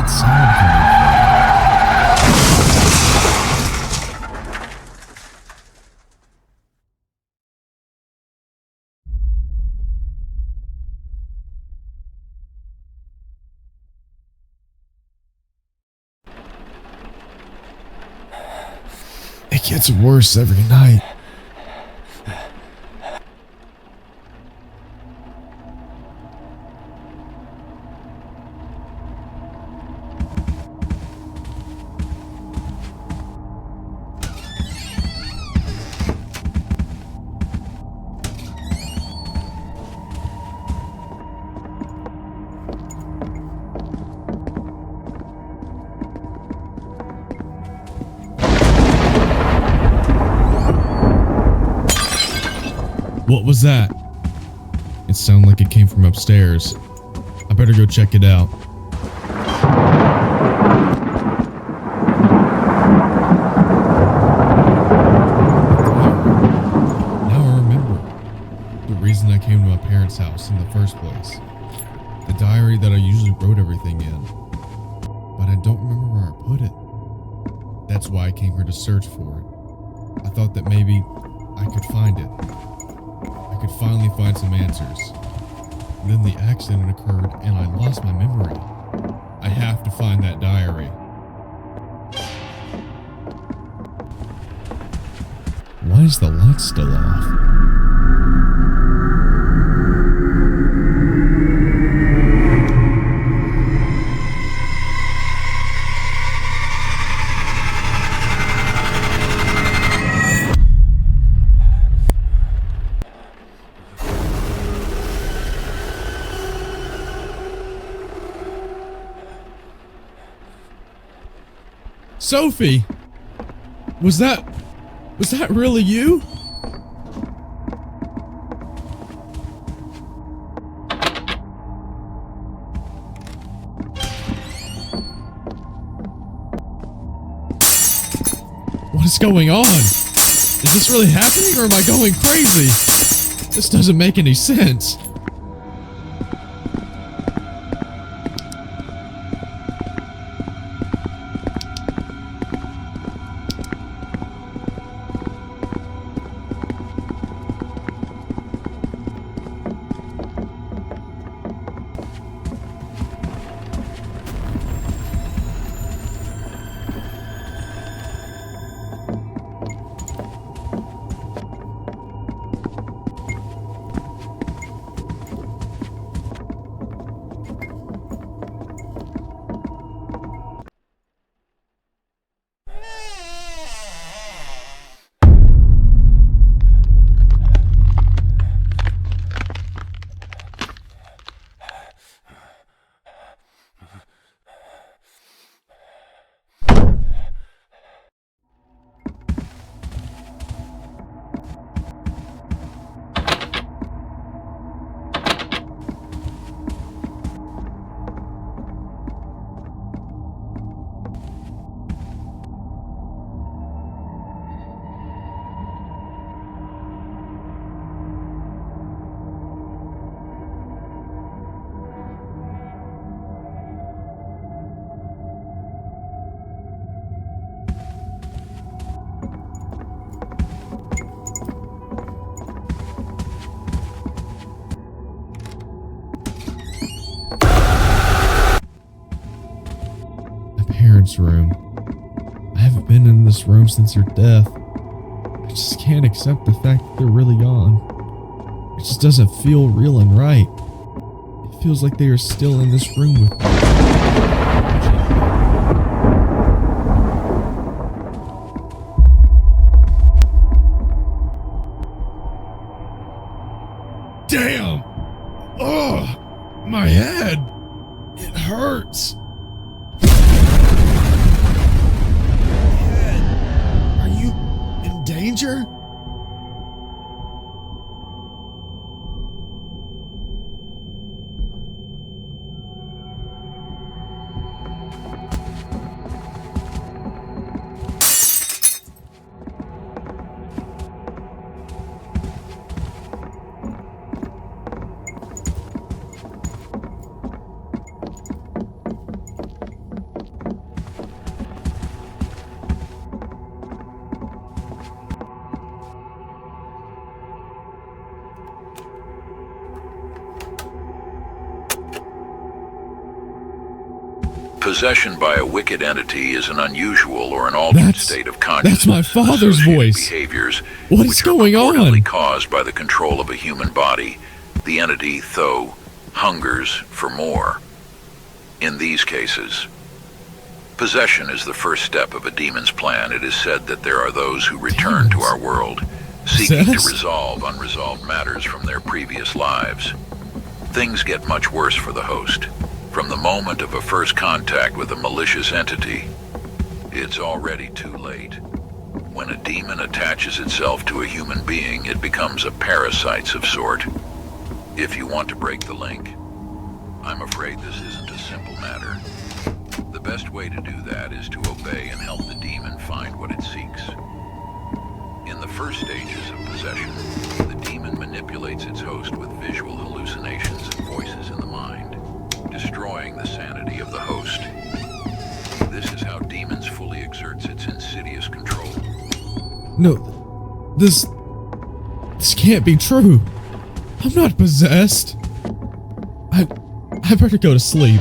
that sound coming from? It gets worse every night. What was that? It sounded like it came from upstairs. I better go check it out. Now I remember the reason I came to my parents' house in the first place. The diary that I usually wrote everything in. But I don't remember where I put it. That's why I came here to search for it. I thought that maybe I could find it. I could finally find some answers. Then the accident occurred and I lost my memory. I have to find that diary. Why is the light still off? Sophie! Was that really you? What is going on? Is this really happening or am I going crazy? This doesn't make any sense. Room. I haven't been in this room since her death. I just can't accept the fact that they're really gone. It just doesn't feel real and right. It feels like they are still in this room with me. Damn! Ugh! My head! It hurts! Danger? Possession by a wicked entity is an unusual or an altered state of consciousness. That's my father's voice. Behaviors what is going on? Which are purportedly caused by the control of a human body. The entity, though, hungers for more. In these cases, possession is the first step of a demon's plan. It is said that there are those who return to our world, seeking to resolve unresolved matters from their previous lives. Things get much worse for the host. From the moment of a first contact with a malicious entity, it's already too late. When a demon attaches itself to a human being, it becomes a parasite of sort. If you want to break the link, I'm afraid this isn't a simple matter. The best way to do that is to obey and help the demon find what it seeks. In the first stages of possession, the demon manipulates its host with visual hallucinations and voices in the mind, destroying the sanity of the host. This is how demons fully exerts its insidious control. No, this can't be true. I'm not possessed. I better go to sleep.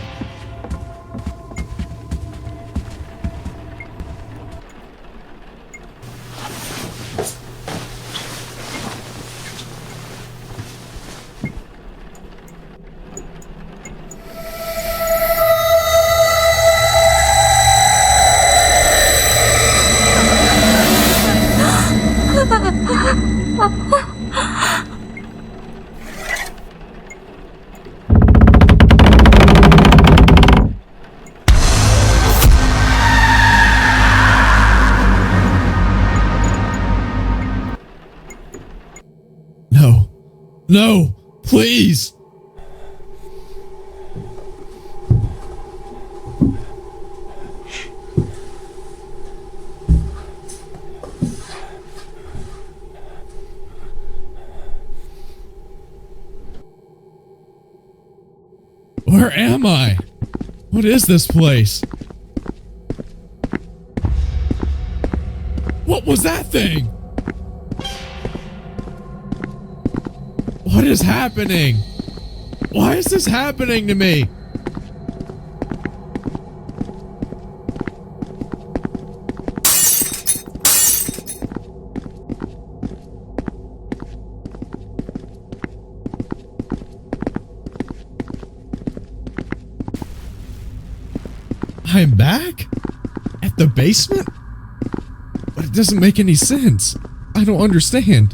No, please. Where am I? What is this place? What was that thing? What is happening? Why is this happening to me? I'm back? At the basement? But it doesn't make any sense. I don't understand.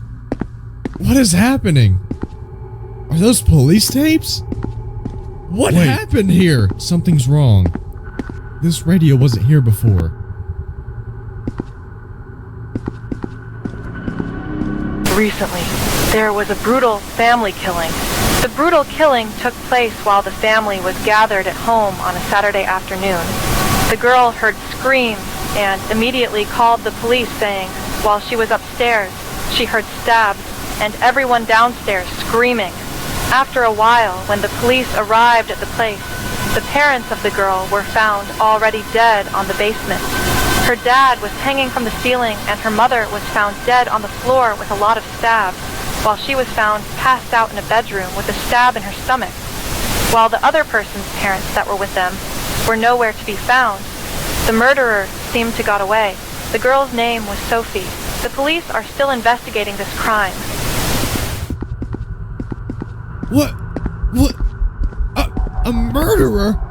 What is happening? Are those police tapes? What happened here? Something's wrong. This radio wasn't here before. Recently, there was a brutal family killing. The brutal killing took place while the family was gathered at home on a Saturday afternoon. The girl heard screams and immediately called the police, saying while she was upstairs, she heard stabs and everyone downstairs screaming. After a while, when the police arrived at the place, the parents of the girl were found already dead on the basement. Her dad was hanging from the ceiling and her mother was found dead on the floor with a lot of stabs, while she was found passed out in a bedroom with a stab in her stomach. While the other person's parents that were with them were nowhere to be found, the murderer seemed to got away. The girl's name was Sophie. The police are still investigating this crime. What? A murderer?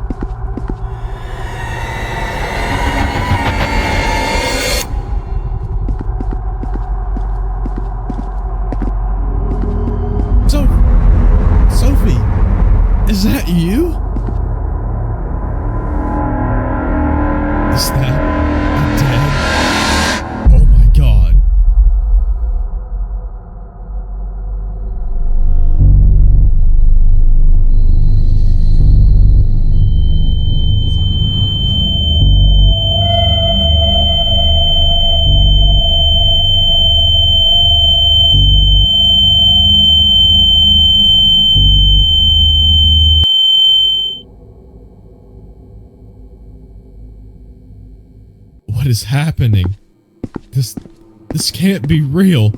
Sophie, is that you? Is that dead? Oh my God. What is happening? This can't be real.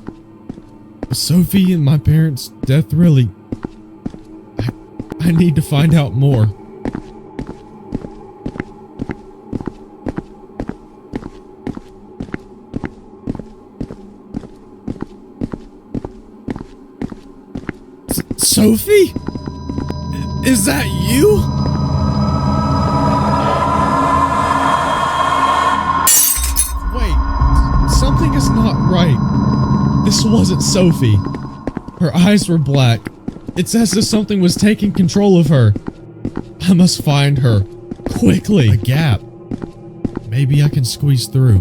Was Sophie and my parents' death really? I need to find out more. Sophie? Is that you? Wait, something is not right. This wasn't Sophie. Her eyes were black. It's as if something was taking control of her. I must find her. Quickly. A gap. Maybe I can squeeze through.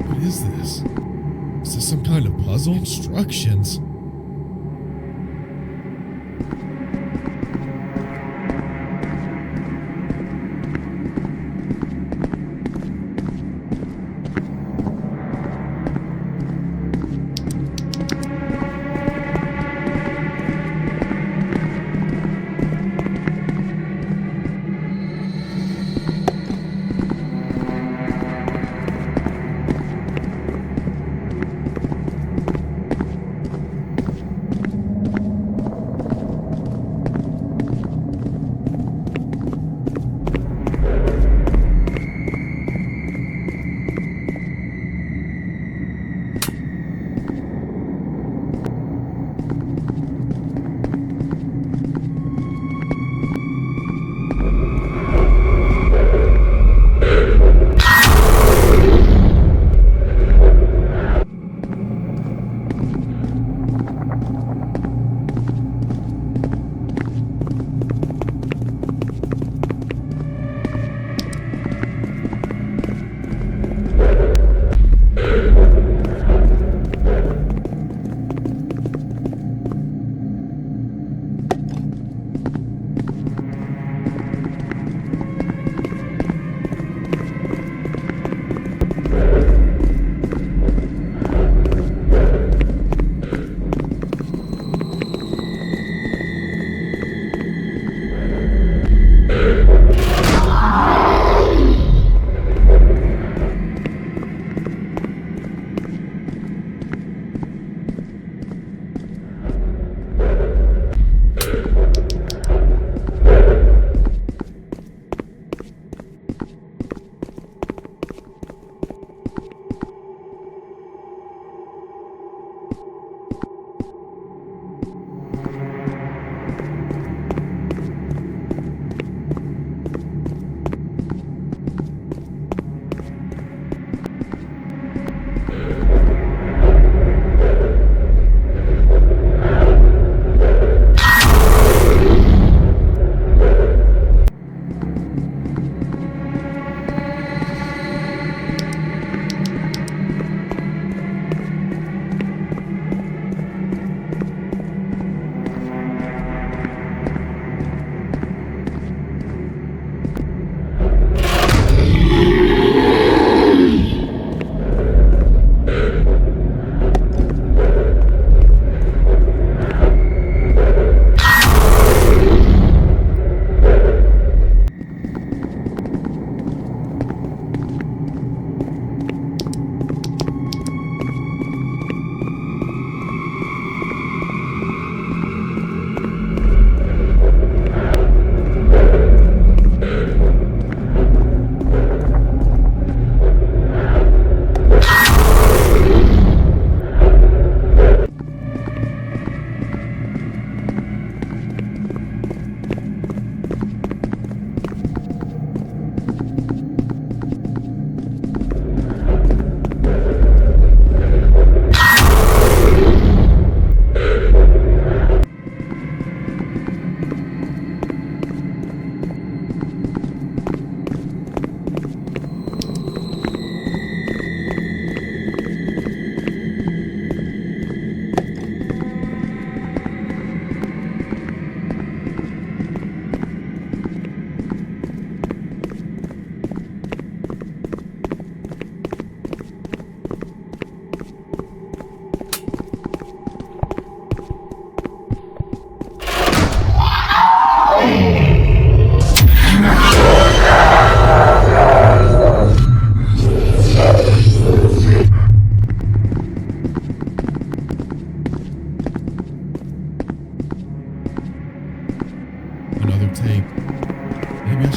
What is this? Is this some kind of puzzle? Instructions.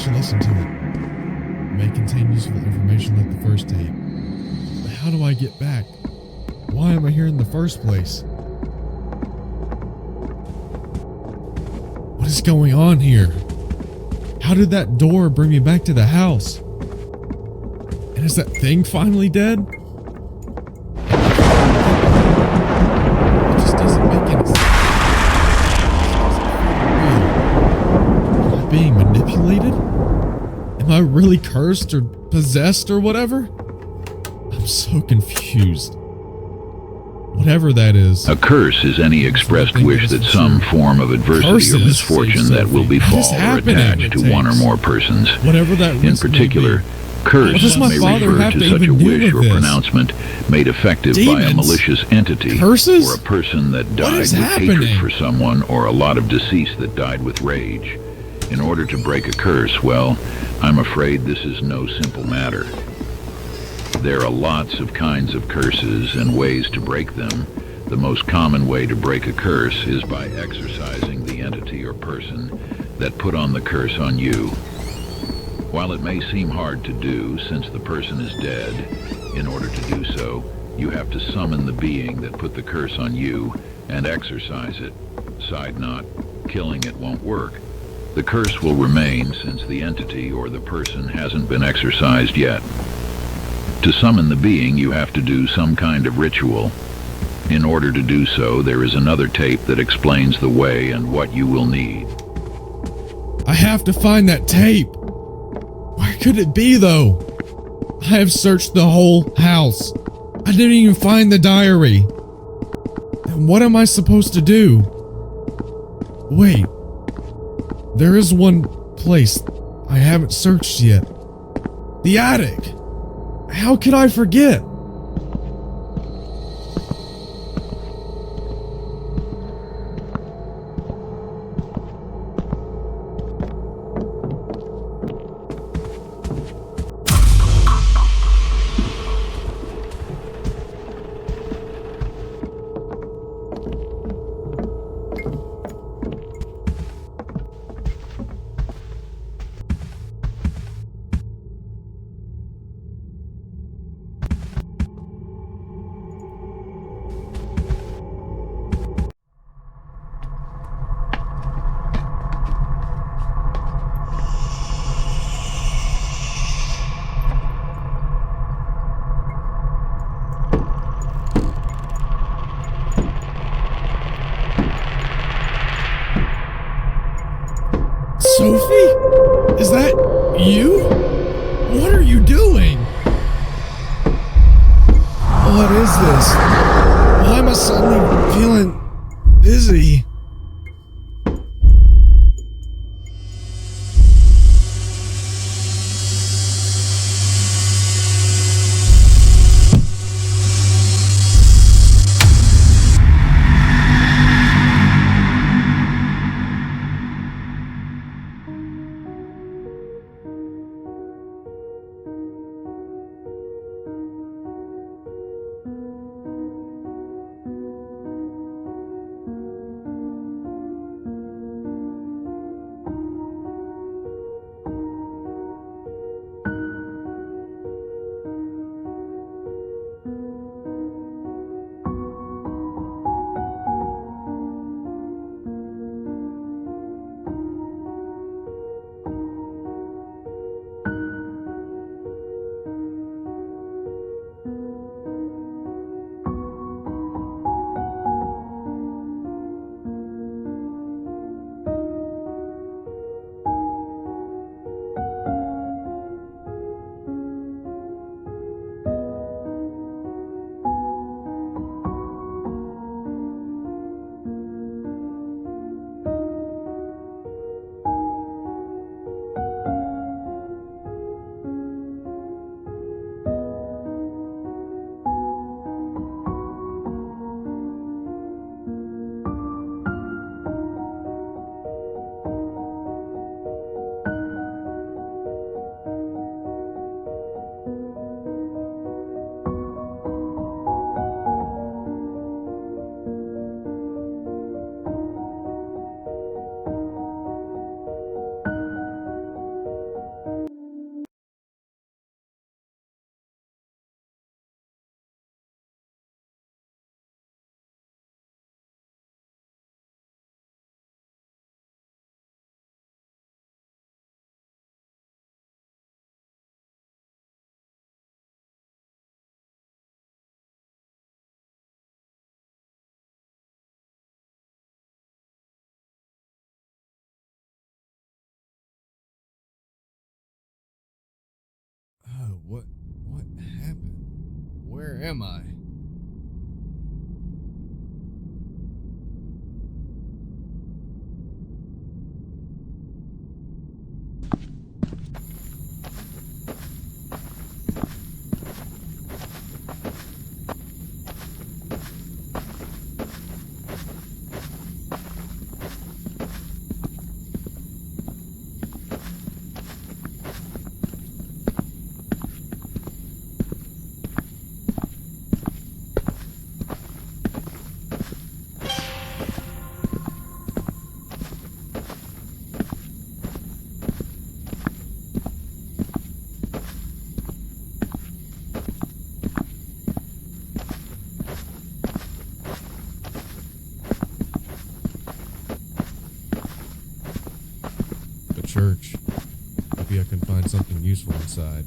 should listen to it. It may contain useful information like the first tape. But how do I get back? Why am I here in the first place? What is going on here? How did that door bring me back to the house? And is that thing finally dead? It just doesn't make any sense. Am I being manipulated? Am I really cursed or possessed or whatever? I'm so confused. Whatever that is. A curse is any expressed wish that some form of adversity or misfortune that will befall or attach to one or more persons. Whatever that in particular, curse may refer to such a wish or pronouncement made effective by a malicious entity or a person that died with hatred for someone or a lot of deceased that died with rage. In order to break a curse, well, I'm afraid this is no simple matter. There are lots of kinds of curses and ways to break them. The most common way to break a curse is by exorcising the entity or person that put on the curse on you. While it may seem hard to do since the person is dead, in order to do so, you have to summon the being that put the curse on you and exorcise it. Side note, killing it won't work. The curse will remain since the entity or the person hasn't been exorcised yet. To summon the being, you have to do some kind of ritual. In order to do so, there is another tape that explains the way and what you will need. I have to find that tape. Where could it be, though? I have searched the whole house. I didn't even find the diary. And what am I supposed to do? Wait. There is one place I haven't searched yet. The attic. How could I forget? Sophie? Is that you? What are you doing? What is this? Why am I suddenly feeling dizzy? What happened? Where am I? The church. Maybe I can find something useful inside.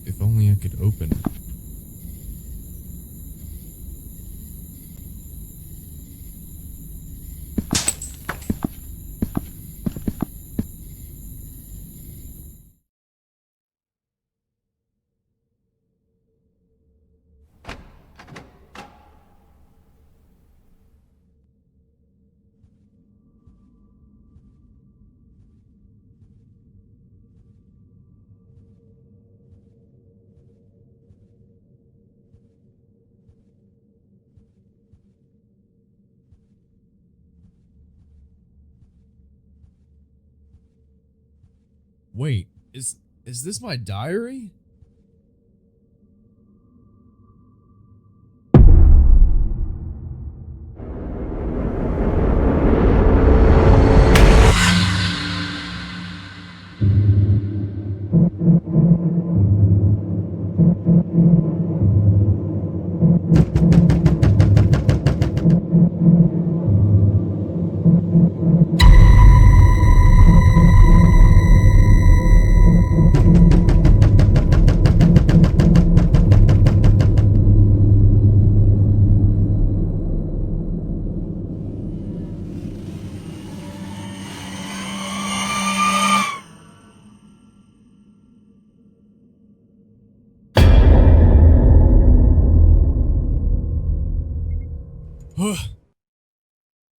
If only I could open it. Wait, is this my diary?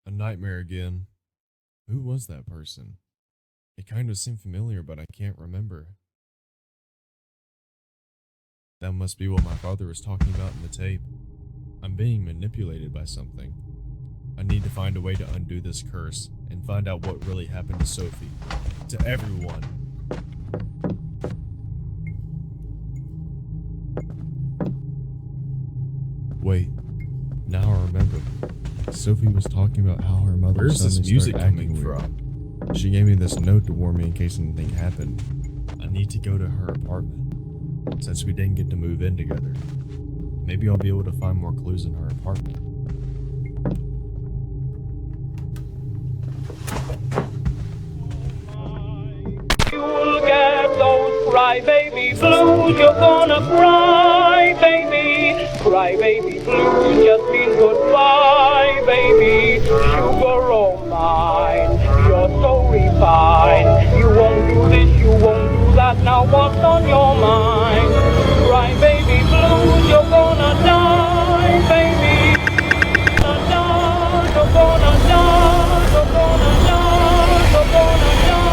A nightmare again. Who was that person? It kind of seemed familiar, but I can't remember. That must be what my father was talking about in the tape. I'm being manipulated by something. I need to find a way to undo this curse and find out what really happened to Sophie. To everyone. Wait, now I remember. Sophie was talking about how her mother. Where's this music coming weird. from? She gave me this note to warn me in case anything happened. I need to go to her apartment, since we didn't get to move in together. Maybe I'll be able to find more clues in her apartment. You'll get those crybaby blues, you're gonna cry, baby. Crybaby blues just means goodbye, baby. Sugar oh mine, you're so refined. You won't do this, you won't do that, now what's on your mind? Crybaby blues, you're gonna die, baby. You're gonna die, you're gonna die, you're gonna die, you're gonna die,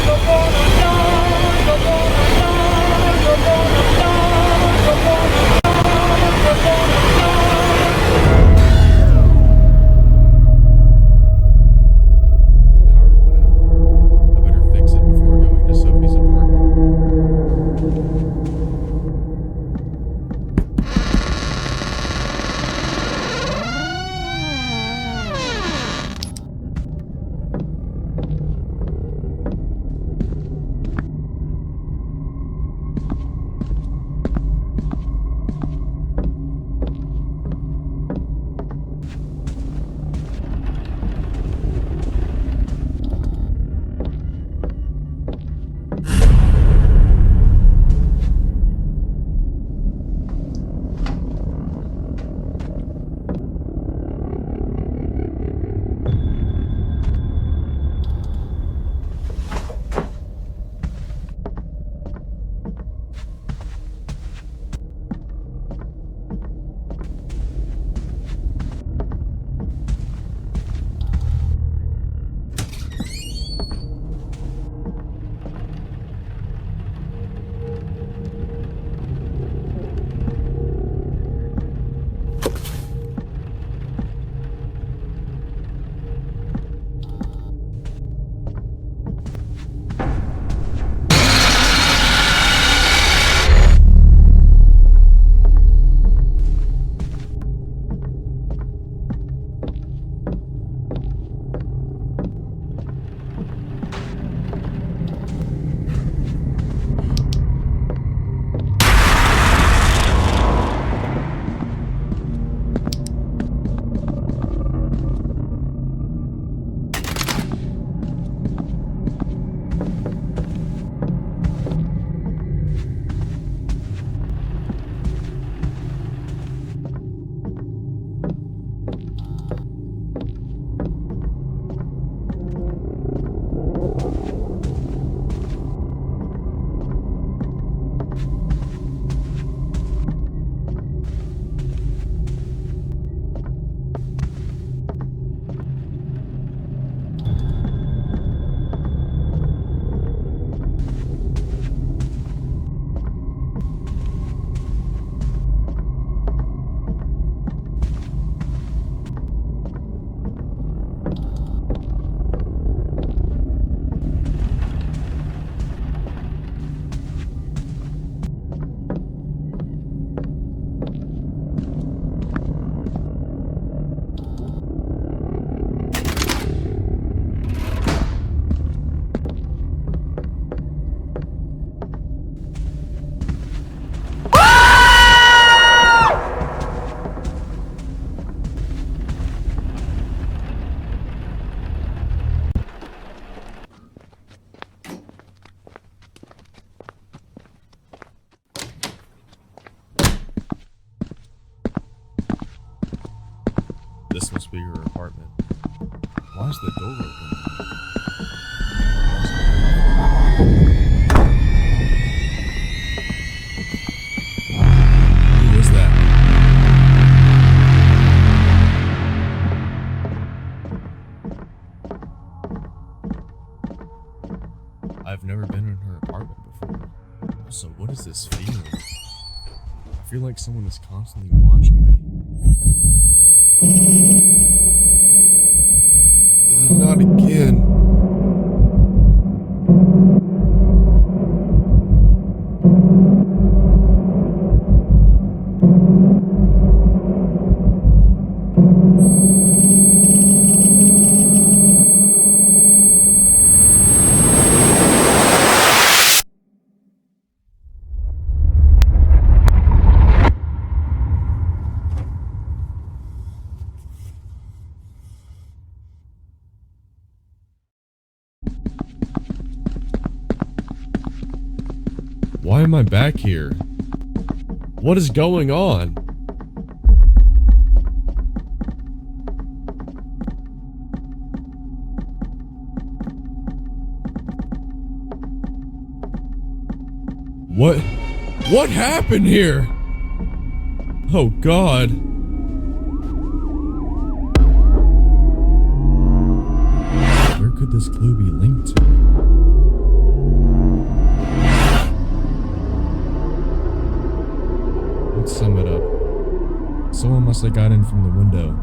you're gonna die, you're gonna die, you're gonna die, you're gonna die. The power went out. I better fix it before going to Sophie's apartment. apartment. Why is the door open? Who is that? I've never been in her apartment before. Also, what is this feeling? I feel like someone is constantly watching me. Not again. Why am I back here? What is going on? What happened here? Oh God. Where could this clue be linked to? Let's sum it up. Someone must have got in from the window.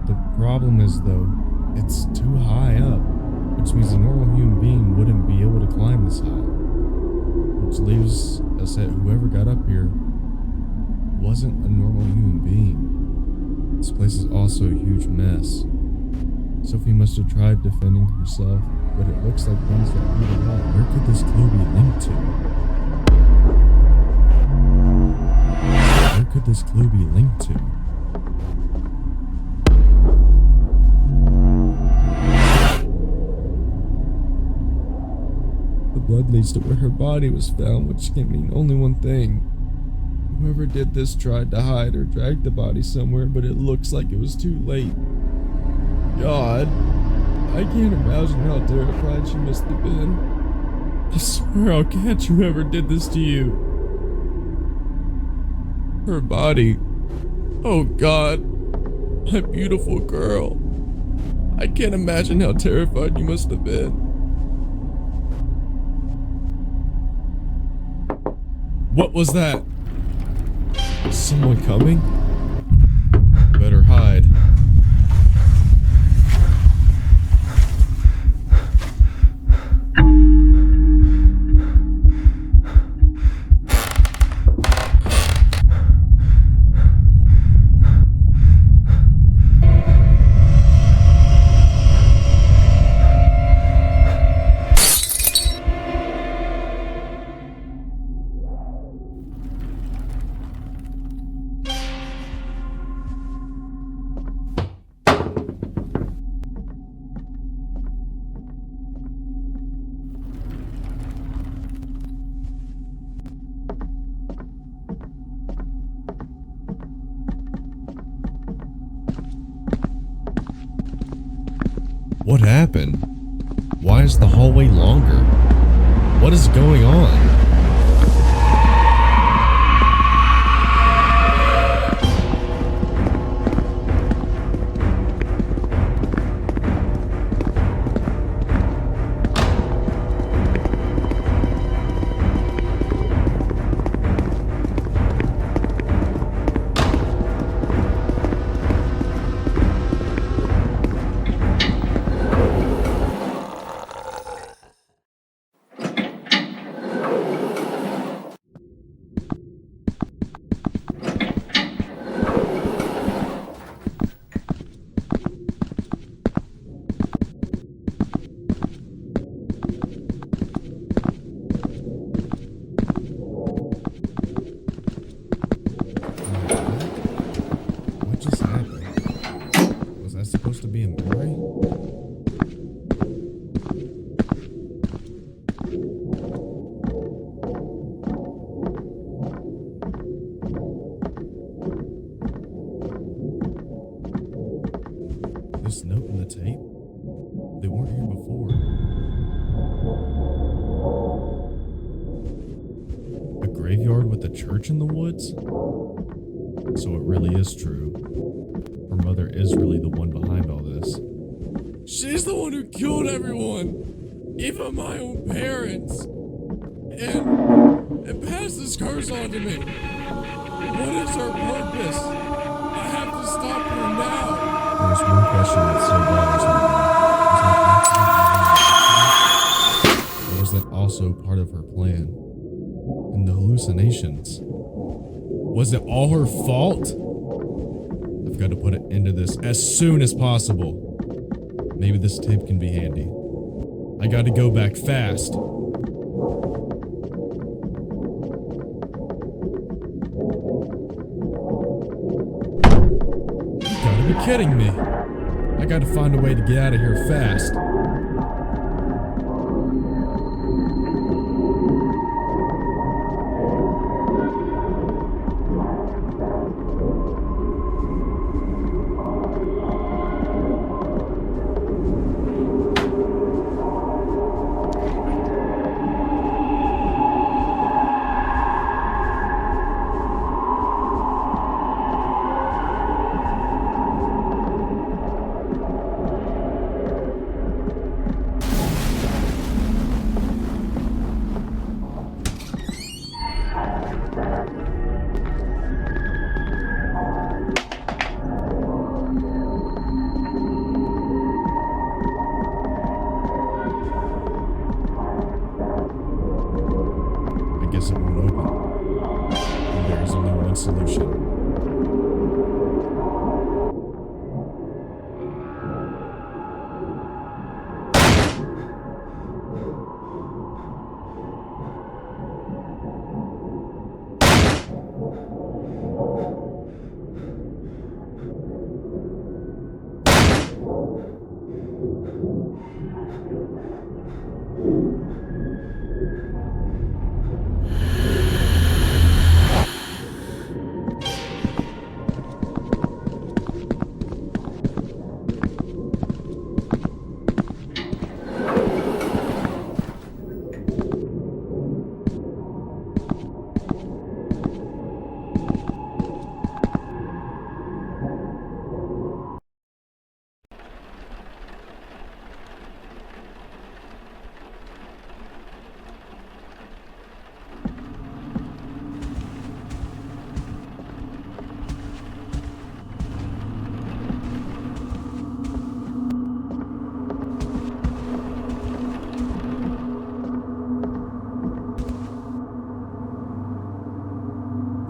The problem is, though, it's too high up, which means a normal human being wouldn't be able to climb this high. Which leaves us that whoever got up here wasn't a normal human being. This place is also a huge mess. Sophie must have tried defending herself, but it looks like things that beat her up. Where could this clue be linked to? Where could this clue be linked to? The blood leads to where her body was found, which can mean only one thing. Whoever did this tried to hide or drag the body somewhere, but it looks like it was too late. God, I can't imagine how terrified she must have been. I swear I'll catch whoever did this to you. Her body. Oh God, my beautiful girl. I can't imagine how terrified you must have been. What was that? Is someone coming? Better hide. What happened? Why is the hallway longer? What is going on? the tape? They weren't here before. A graveyard with a church in the woods? So it really is true. Her mother is really the one behind all this. She's the one who killed everyone, even my own parents, and passed this curse on to me. What is her purpose? I have to stop her now. There's one question that still bothers me. Or was that also part of her plan? And the hallucinations? Was it all her fault? I've got to put an end to this as soon as possible. Maybe this tape can be handy. I got to go back fast. You gotta be kidding me. I gotta find a way to get out of here fast. I guess it won't open. And there is only one solution.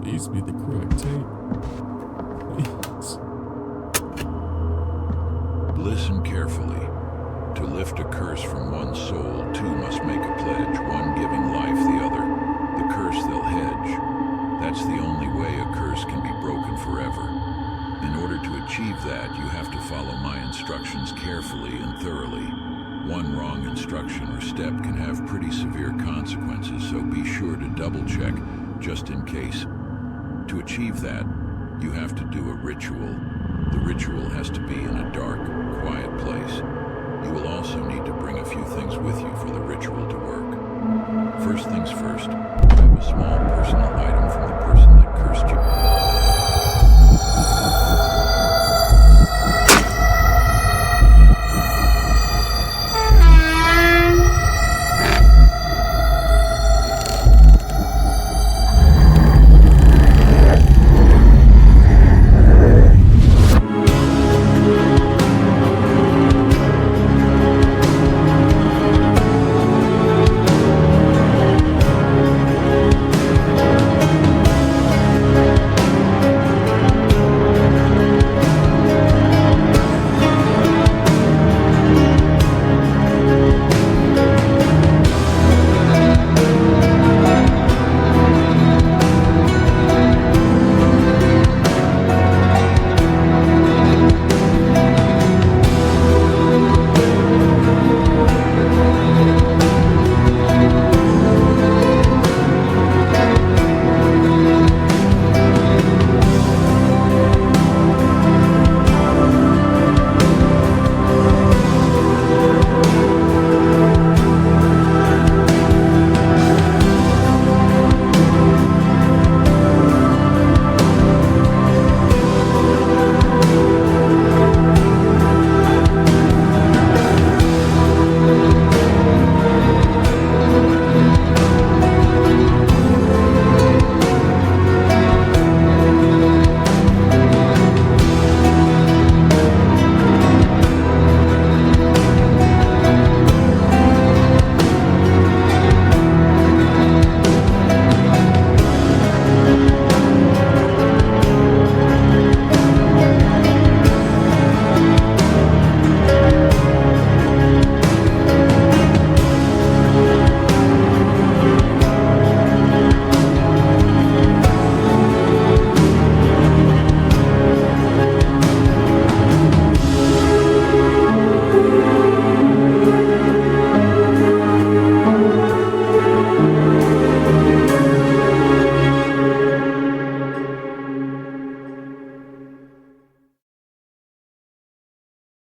Please be the correct tape. Please. Listen carefully. To lift a curse from one soul, two must make a pledge, one giving life, the other the curse they'll hedge. That's the only way a curse can be broken forever. In order to achieve that, you have to follow my instructions carefully and thoroughly. One wrong instruction or step can have pretty severe consequences, so be sure to double-check, just in case. To achieve that, you have to do a ritual. The ritual has to be in a dark, quiet place. You will also need to bring a few things with you for the ritual to work. First things first, grab a small personal item from the person that